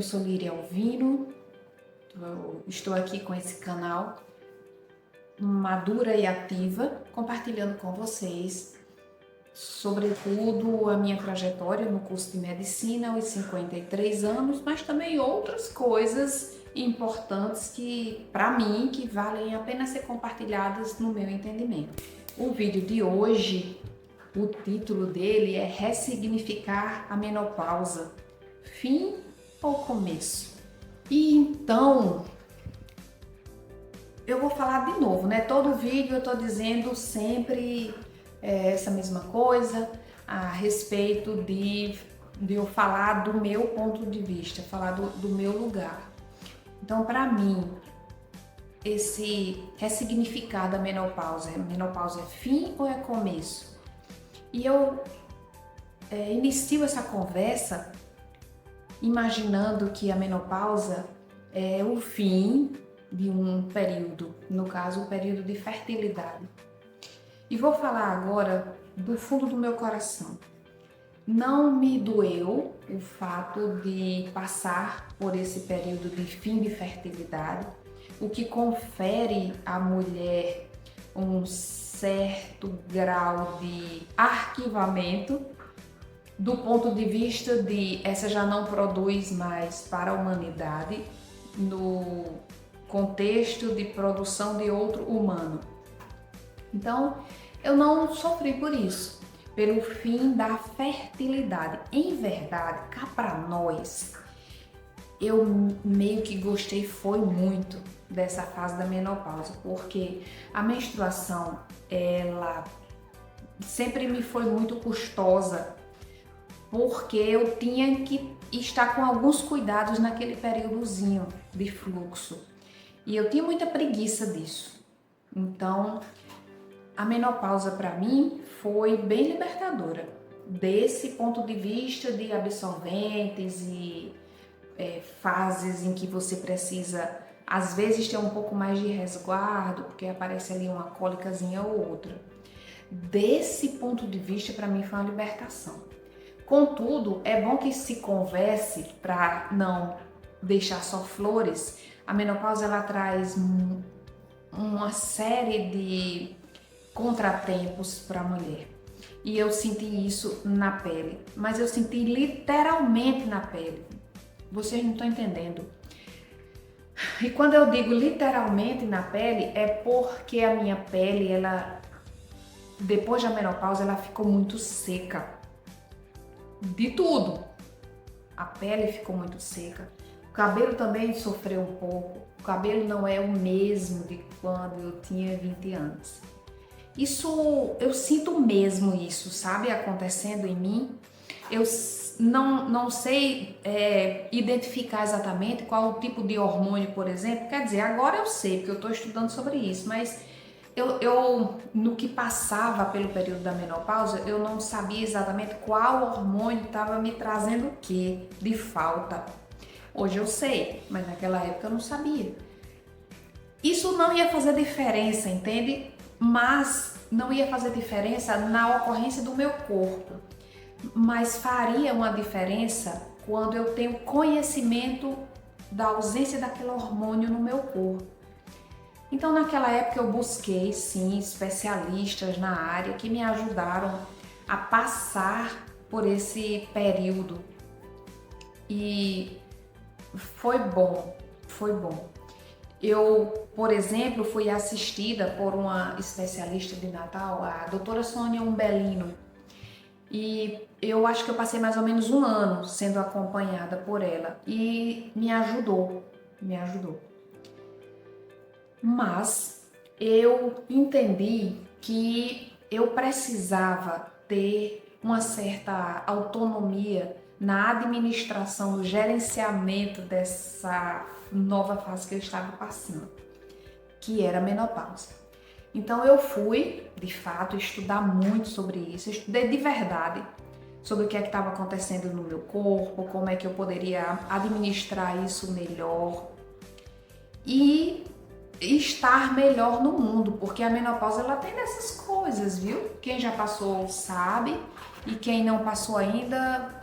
eu sou Líria Alvino, estou aqui com esse canal Madura e Ativa, compartilhando com vocês, sobretudo, a minha trajetória no curso de medicina aos 53 anos, mas também outras coisas importantes que, para mim, que valem a pena ser compartilhadas no meu entendimento. O vídeo de hoje, o título dele é Ressignificar a Menopausa, fim ou começo? E então, eu vou falar de novo, né? Todo vídeo eu tô dizendo sempre essa mesma coisa a respeito de eu falar do meu ponto de vista, falar do meu lugar. Então, para mim, esse ressignificar da menopausa é fim ou é começo? E eu inicio essa conversa imaginando que a menopausa é o fim de um período, no caso, o período de fertilidade. E vou falar agora do fundo do meu coração. Não me doeu o fato de passar por esse período de fim de fertilidade, o que confere à mulher um certo grau de arquivamento do ponto de vista de essa já não produz mais para a humanidade no contexto de produção de outro humano. Então, eu não sofri por isso, pelo fim da fertilidade. Em verdade, cá para nós, eu meio que gostei foi muito dessa fase da menopausa, porque a menstruação, ela sempre me foi muito custosa, porque eu tinha que estar com alguns cuidados naquele períodozinho de fluxo. E eu tinha muita preguiça disso. Então, a menopausa para mim foi bem libertadora, desse ponto de vista de absorventes e fases em que você precisa, às vezes, ter um pouco mais de resguardo, porque aparece ali uma cólicazinha ou outra. Desse ponto de vista, para mim, foi uma libertação. Contudo, é bom que se converse para não deixar só flores. A menopausa ela traz uma série de contratempos para a mulher. E eu senti isso na pele, mas eu senti literalmente na pele. Vocês não estão entendendo. E quando eu digo literalmente na pele, é porque a minha pele, ela, depois da menopausa, ela ficou muito seca. De tudo. A pele ficou muito seca. O cabelo também sofreu um pouco. O cabelo não é o mesmo de quando eu tinha 20 anos. Isso, eu sinto mesmo isso, sabe, acontecendo em mim. Eu não sei identificar exatamente qual o tipo de hormônio, por exemplo. Quer dizer, agora eu sei, porque eu estou estudando sobre isso, mas eu, no que passava pelo período da menopausa, eu não sabia exatamente qual hormônio estava me trazendo o que de falta. Hoje eu sei, mas naquela época eu não sabia. Isso não ia fazer diferença, entende? Mas não ia fazer diferença na ocorrência do meu corpo. Mas faria uma diferença quando eu tenho conhecimento da ausência daquele hormônio no meu corpo. Então, naquela época eu busquei, sim, especialistas na área que me ajudaram a passar por esse período. E foi bom, foi bom. Eu, por exemplo, fui assistida por uma especialista de Natal, a doutora Sônia Umbelino. E eu acho que eu passei mais ou menos um ano sendo acompanhada por ela e me ajudou. Mas eu entendi que eu precisava ter uma certa autonomia na administração, no gerenciamento dessa nova fase que eu estava passando, que era a menopausa. Então eu fui, de fato, estudar muito sobre isso, eu estudei de verdade sobre o que é que estava acontecendo no meu corpo, como é que eu poderia administrar isso melhor e estar melhor no mundo, porque a menopausa ela tem dessas coisas, viu? Quem já passou sabe e quem não passou ainda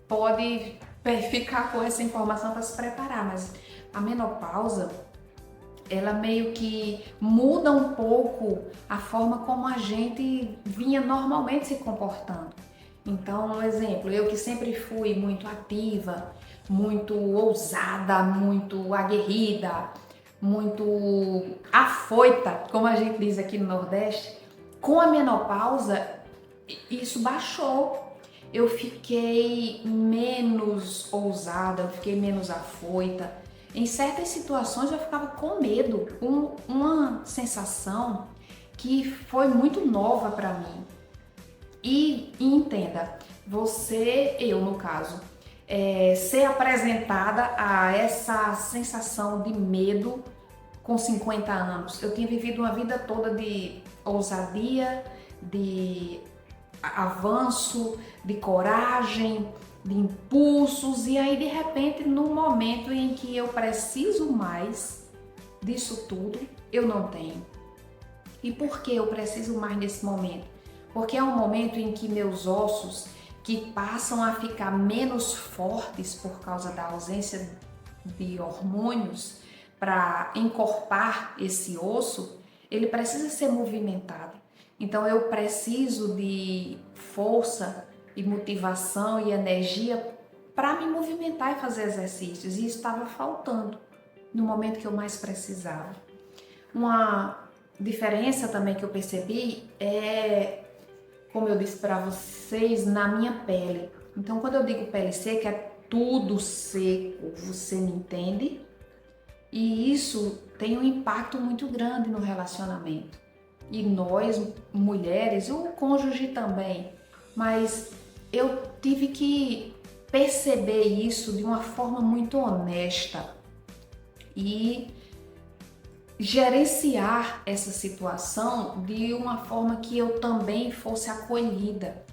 pode ficar com essa informação para se preparar, mas a menopausa, ela meio que muda um pouco a forma como a gente vinha normalmente se comportando. Então, um exemplo, eu que sempre fui muito ativa, muito ousada, muito aguerrida, muito afoita, como a gente diz aqui no Nordeste, com a menopausa, isso baixou. Eu fiquei menos ousada, eu fiquei menos afoita. Em certas situações eu ficava com medo, uma sensação que foi muito nova para mim. E entenda, eu no caso, ser apresentada a essa sensação de medo com 50 anos. Eu tinha vivido uma vida toda de ousadia, de avanço, de coragem, de impulsos, e aí de repente, no momento em que eu preciso mais disso tudo, eu não tenho. E por que eu preciso mais nesse momento? Porque é um momento em que meus ossos, que passam a ficar menos fortes por causa da ausência de hormônios para encorpar esse osso, ele precisa ser movimentado. Então eu preciso de força e motivação e energia para me movimentar e fazer exercícios, e isso estava faltando no momento que eu mais precisava. Uma diferença também que eu percebi é, como eu disse para vocês, na minha pele. Então quando eu digo pele seca, é tudo seco, você me entende? E isso tem um impacto muito grande no relacionamento. E nós, mulheres, o cônjuge também, mas eu tive que perceber isso de uma forma muito honesta e gerenciar essa situação de uma forma que eu também fosse acolhida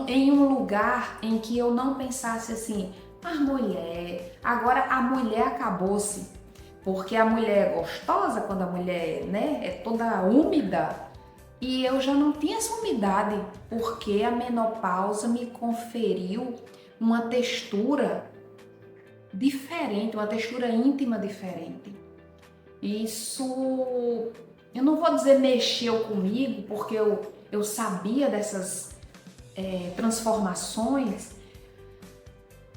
em um lugar em que eu não pensasse assim, mulher, agora a mulher acabou-se. Porque a mulher é gostosa quando a mulher, né, é toda úmida, e eu já não tinha essa umidade, porque a menopausa me conferiu uma textura diferente, uma textura íntima diferente. Isso, eu não vou dizer mexeu comigo, porque eu sabia dessas transformações,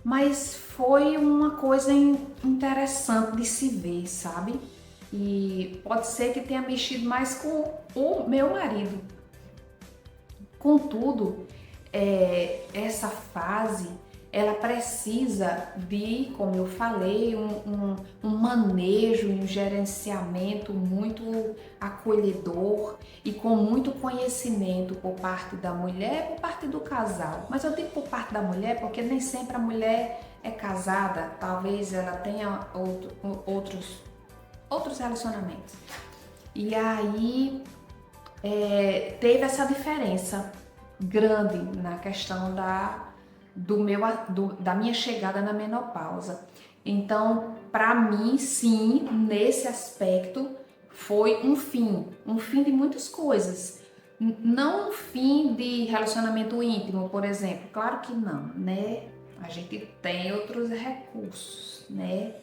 mas foi uma coisa interessante de se ver, sabe? E pode ser que tenha mexido mais com o meu marido. Contudo, essa fase, ela precisa de, como eu falei, um manejo, um gerenciamento muito acolhedor e com muito conhecimento por parte da mulher, por parte do casal. Mas eu digo por parte da mulher porque nem sempre a mulher é casada, talvez ela tenha outros relacionamentos. E aí teve essa diferença grande na questão da minha chegada na menopausa. Então, para mim, sim, nesse aspecto, foi um fim de muitas coisas. Não um fim de relacionamento íntimo, por exemplo. Claro que não, né? A gente tem outros recursos, né?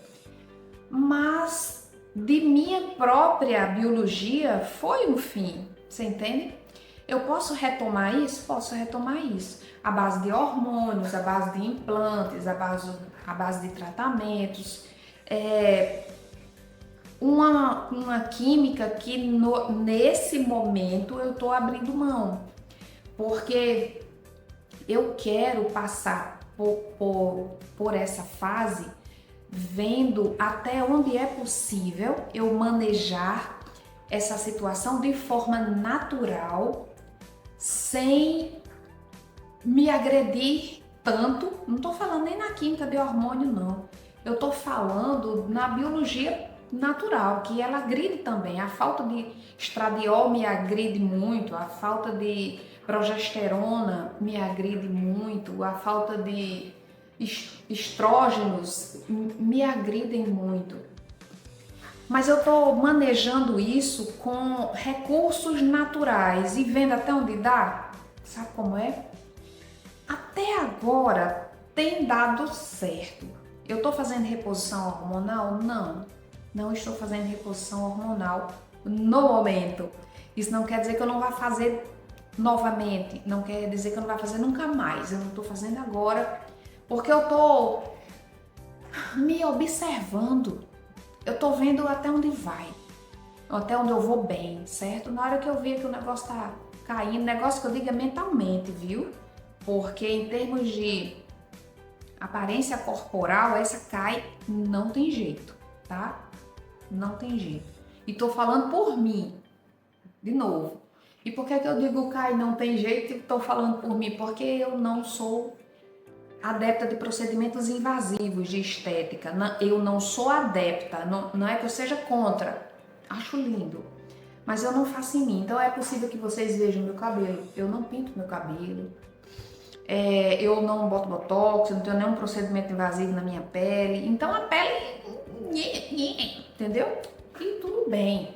Mas de minha própria biologia foi um fim, você entende? Eu posso retomar isso? Posso retomar isso. À base de hormônios, à base de implantes, à base de tratamentos. Uma química que nesse momento eu estou abrindo mão. Porque eu quero passar por essa fase vendo até onde é possível eu manejar essa situação de forma natural, sem me agredir tanto. Não estou falando nem na química de hormônio, não. Eu estou falando na biologia natural, que ela agride também. A falta de estradiol me agride muito, a falta de progesterona me agride muito, a falta de estrógenos me agridem muito. Mas eu estou manejando isso com recursos naturais e vendo até onde dá. Sabe como é? Até agora, tem dado certo. Eu estou fazendo reposição hormonal? Não, não estou fazendo reposição hormonal no momento. Isso não quer dizer que eu não vá fazer novamente, não quer dizer que eu não vá fazer nunca mais. Eu não estou fazendo agora porque eu estou me observando. Eu estou vendo até onde vai, até onde eu vou bem, certo? Na hora que eu ver que o negócio tá caindo, negócio que eu digo é mentalmente, viu? Porque em termos de aparência corporal, essa cai, não tem jeito, tá? Não tem jeito. E tô falando por mim, de novo. E por que que eu digo cai, não tem jeito e tô falando por mim? Porque eu não sou adepta de procedimentos invasivos de estética. Eu não sou adepta, não é que eu seja contra. Acho lindo, mas eu não faço em mim. Então é possível que vocês vejam meu cabelo. Eu não pinto meu cabelo. Eu não boto botox, eu não tenho nenhum procedimento invasivo na minha pele. Então a pele, entendeu? E tudo bem.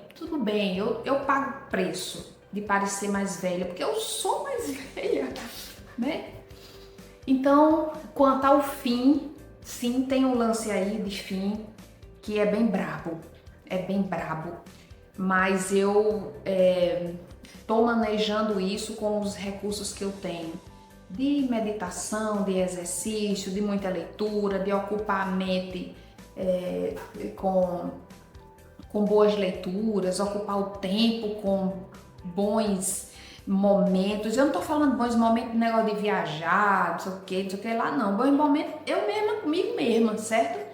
Eu pago preço de parecer mais velha, porque eu sou mais velha, né? Então, quanto ao fim, sim, tem um lance aí de fim que é bem brabo. É bem brabo. Mas eu tô manejando isso com os recursos que eu tenho. De meditação, de exercício, de muita leitura, de ocupar a mente com boas leituras, ocupar o tempo com bons momentos. Eu não tô falando bons momentos, negócio de viajar, não sei o que lá, não. Bons momentos eu mesma, comigo mesma, certo?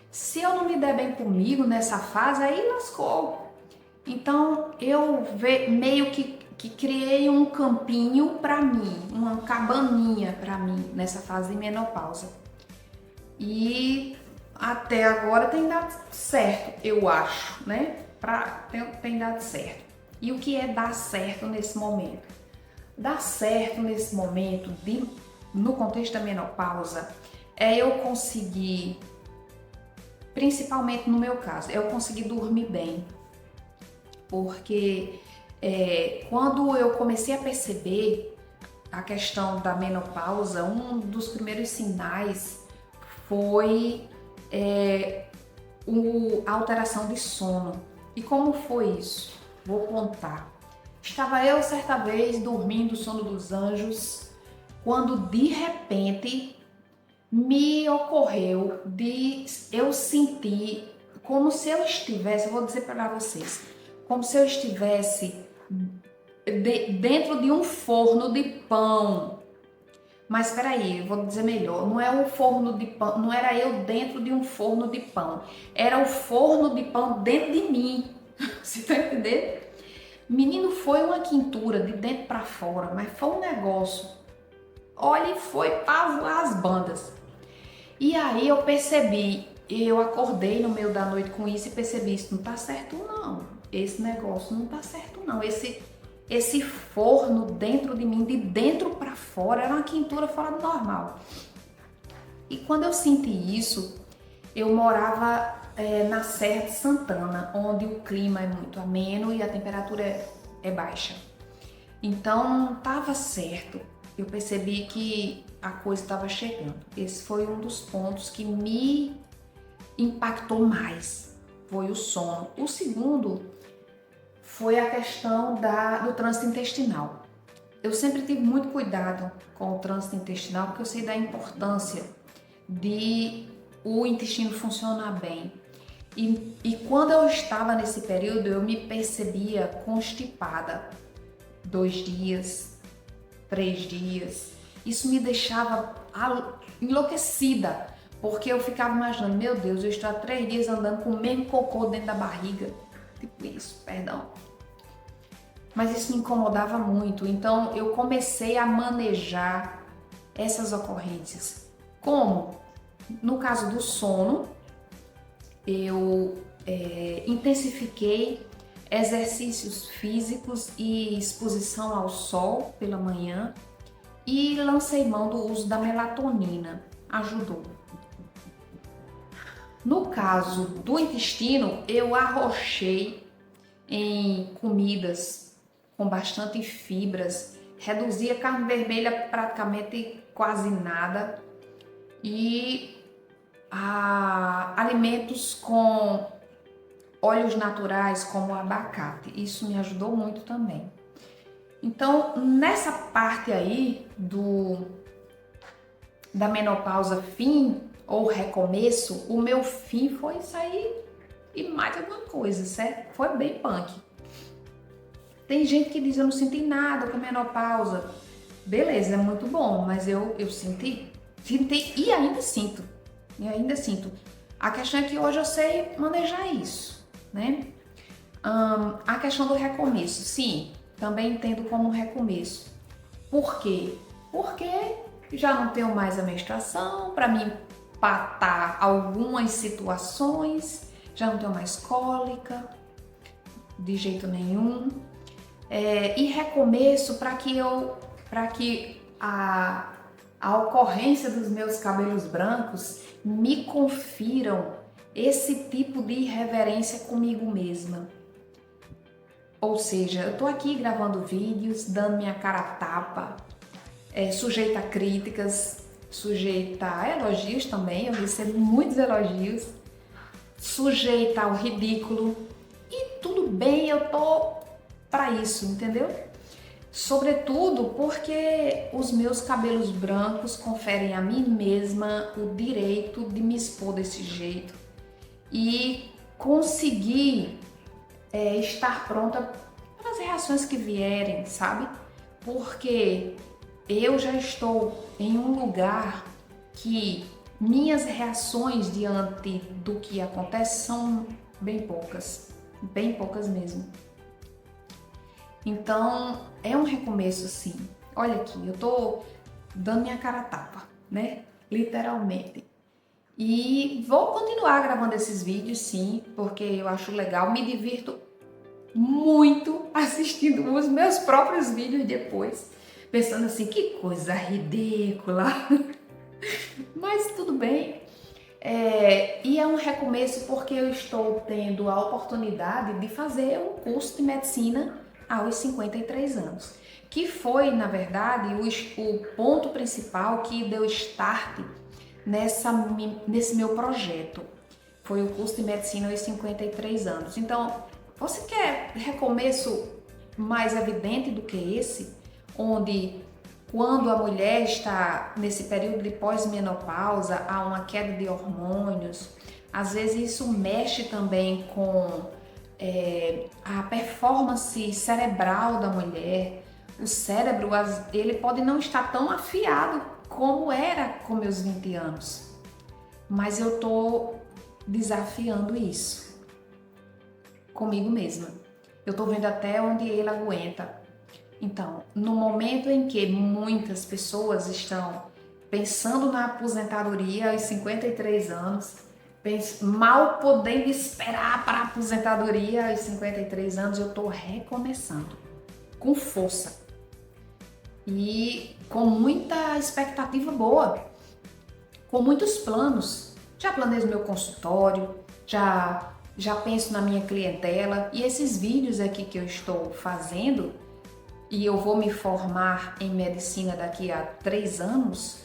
Se eu não me der bem comigo nessa fase, aí lascou. Então eu meio que criei um campinho para mim, uma cabaninha para mim nessa fase de menopausa. E até agora tem dado certo, eu acho, né? Tem dado certo. E o que é dar certo nesse momento? Dar certo nesse momento, no contexto da menopausa, é eu conseguir, principalmente no meu caso, eu conseguir dormir bem. Porque quando eu comecei a perceber a questão da menopausa, um dos primeiros sinais foi a alteração de sono. E como foi isso? Vou contar. Estava eu certa vez dormindo o sono dos anjos, quando de repente me ocorreu de eu sentir como se eu estivesse, vou dizer para vocês, como se eu estivesse dentro de um forno de pão. Mas espera aí, eu vou dizer melhor, não é um forno de pão, não era eu dentro de um forno de pão, era o forno de pão dentro de mim. Você tá entendendo? Menino, foi uma quintura de dentro para fora, mas foi um negócio. Olha, foi para voar as bandas. E aí eu percebi, eu acordei no meio da noite com isso e percebi, isso não tá certo não. Esse negócio não tá certo não. Esse forno dentro de mim, de dentro para fora, era uma quintura fora do normal. E quando eu senti isso, eu morava na Serra de Santana, onde o clima é muito ameno e a temperatura é baixa. Então não estava certo. Eu percebi que a coisa estava chegando. Esse foi um dos pontos que me impactou mais, foi o sono. O segundo foi a questão do trânsito intestinal. Eu sempre tive muito cuidado com o trânsito intestinal, porque eu sei da importância de o intestino funcionar bem. E quando eu estava nesse período, eu me percebia constipada. 2 dias, 3 dias. Isso me deixava enlouquecida, porque eu ficava imaginando, meu Deus, eu estou há 3 dias andando com o mesmo cocô dentro da barriga. Tipo isso, perdão. Mas isso me incomodava muito, então eu comecei a manejar essas ocorrências. Como? No caso do sono, eu intensifiquei exercícios físicos e exposição ao sol pela manhã e lancei mão do uso da melatonina, ajudou. No caso do intestino, eu arrochei em comidas com bastante fibras, reduzi a carne vermelha praticamente quase nada e alimentos com óleos naturais como o abacate. Isso me ajudou muito também. Então, nessa parte aí da menopausa fim ou recomeço, o meu fim foi sair e mais alguma coisa, certo? Foi bem punk. Tem gente que diz, eu não senti nada com a menopausa. Beleza, é muito bom, mas eu senti e ainda sinto. A questão é que hoje eu sei manejar isso, né? A questão do recomeço, sim, também entendo como recomeço. Por quê? Porque já não tenho mais a menstruação para me empatar algumas situações, já não tenho mais cólica, de jeito nenhum. E recomeço para que a ocorrência dos meus cabelos brancos me confiram esse tipo de irreverência comigo mesma. Ou seja, eu tô aqui gravando vídeos, dando minha cara a tapa, sujeita a críticas, sujeita a elogios também, eu recebo muitos elogios, sujeita ao ridículo, e tudo bem, eu tô para isso, entendeu? Sobretudo porque os meus cabelos brancos conferem a mim mesma o direito de me expor desse jeito e conseguir estar pronta para as reações que vierem, sabe? Porque eu já estou em um lugar que minhas reações diante do que acontece são bem poucas mesmo. Então, é um recomeço sim. Olha aqui, eu tô dando minha cara a tapa, né? Literalmente. E vou continuar gravando esses vídeos sim, porque eu acho legal, me divirto muito assistindo os meus próprios vídeos depois, pensando assim, que coisa ridícula. Mas tudo bem. E é um recomeço porque eu estou tendo a oportunidade de fazer um curso de medicina aos 53 anos, que foi, na verdade, o ponto principal que deu start nesse meu projeto. Foi o curso de medicina aos 53 anos. Então, você quer recomeço mais evidente do que esse, onde quando a mulher está nesse período de pós-menopausa, há uma queda de hormônios, às vezes isso mexe também com a performance cerebral da mulher. O cérebro, ele pode não estar tão afiado como era com meus 20 anos, mas eu tô desafiando isso comigo mesma. Eu tô vendo até onde ele aguenta. Então, no momento em que muitas pessoas estão pensando na aposentadoria aos 53 anos, mal podendo esperar para a aposentadoria aos 53 anos, eu estou recomeçando com força e com muita expectativa boa, com muitos planos. Já planejo meu consultório, já penso na minha clientela, e esses vídeos aqui que eu estou fazendo, e eu vou me formar em medicina daqui a 3 anos,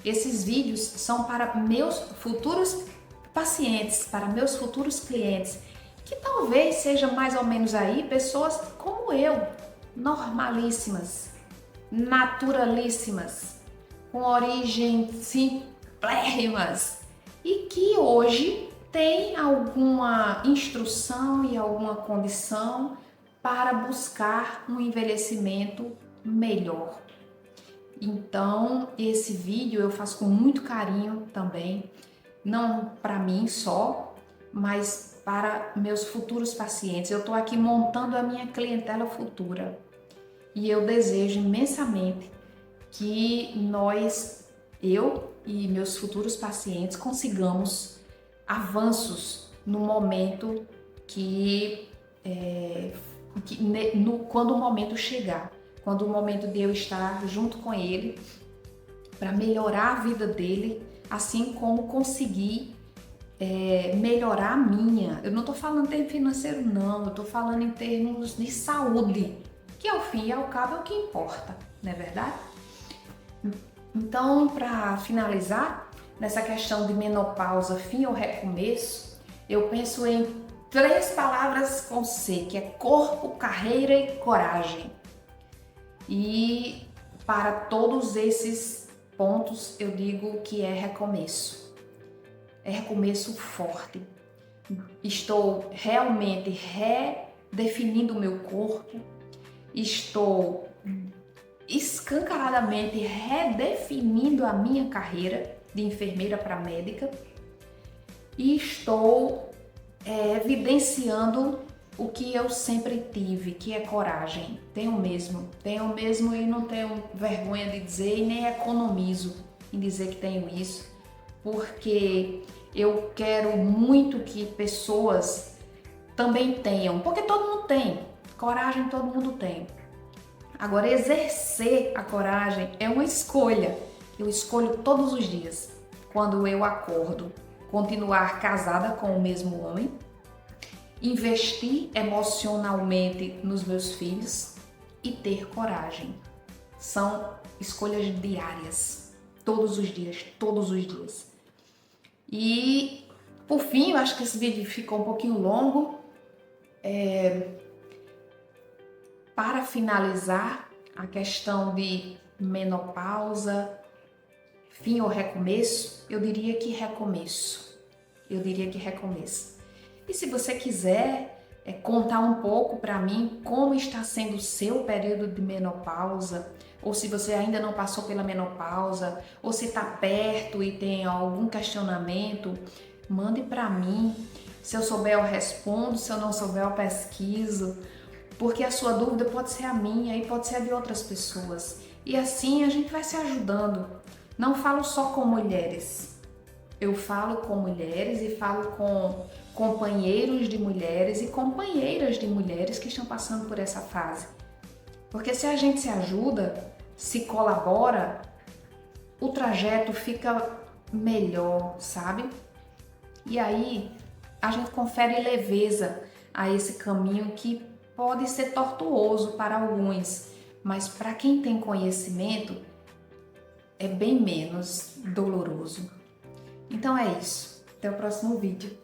esses vídeos são para meus futuros pacientes, para meus futuros clientes, que talvez sejam mais ou menos aí pessoas como eu, normalíssimas, naturalíssimas, com origem simplérrimas e que hoje tem alguma instrução e alguma condição para buscar um envelhecimento melhor. Então, esse vídeo eu faço com muito carinho também, não para mim só, mas para meus futuros pacientes. Eu estou aqui montando a minha clientela futura e eu desejo imensamente que eu e meus futuros pacientes, consigamos avanços no momento quando o momento chegar, quando o momento de eu estar junto com ele para melhorar a vida dele, assim como conseguir melhorar a minha. Eu não estou falando em termos financeiros não, eu estou falando em termos de saúde, que ao fim e ao cabo é o que importa, não é verdade? Então, para finalizar, nessa questão de menopausa, fim ou recomeço, eu penso em 3 palavras com C, que é corpo, carreira e coragem. E para todos esses pontos eu digo que é recomeço. É recomeço forte. Estou realmente redefinindo o meu corpo, estou escancaradamente redefinindo a minha carreira de enfermeira para médica e estou evidenciando o que eu sempre tive, que é coragem. Tenho mesmo e não tenho vergonha de dizer e nem economizo em dizer que tenho isso, porque eu quero muito que pessoas também tenham, porque todo mundo tem, coragem todo mundo tem. Agora, exercer a coragem é uma escolha. Eu escolho todos os dias, quando eu acordo, continuar casada com o mesmo homem, investir emocionalmente nos meus filhos e ter coragem. São escolhas diárias, todos os dias, todos os dias. E, por fim, eu acho que esse vídeo ficou um pouquinho longo. Para finalizar, a questão de menopausa, fim ou recomeço, eu diria que recomeço. E se você quiser contar um pouco para mim como está sendo o seu período de menopausa, ou se você ainda não passou pela menopausa, ou se está perto e tem algum questionamento, mande para mim. Se eu souber, eu respondo. Se eu não souber, eu pesquiso. Porque a sua dúvida pode ser a minha e pode ser a de outras pessoas. E assim a gente vai se ajudando. Não falo só com mulheres. Eu falo com mulheres e falo com companheiros de mulheres e companheiras de mulheres que estão passando por essa fase. Porque se a gente se ajuda, se colabora, o trajeto fica melhor, sabe? E aí a gente confere leveza a esse caminho que pode ser tortuoso para alguns, mas para quem tem conhecimento é bem menos doloroso. Então é isso. Até o próximo vídeo.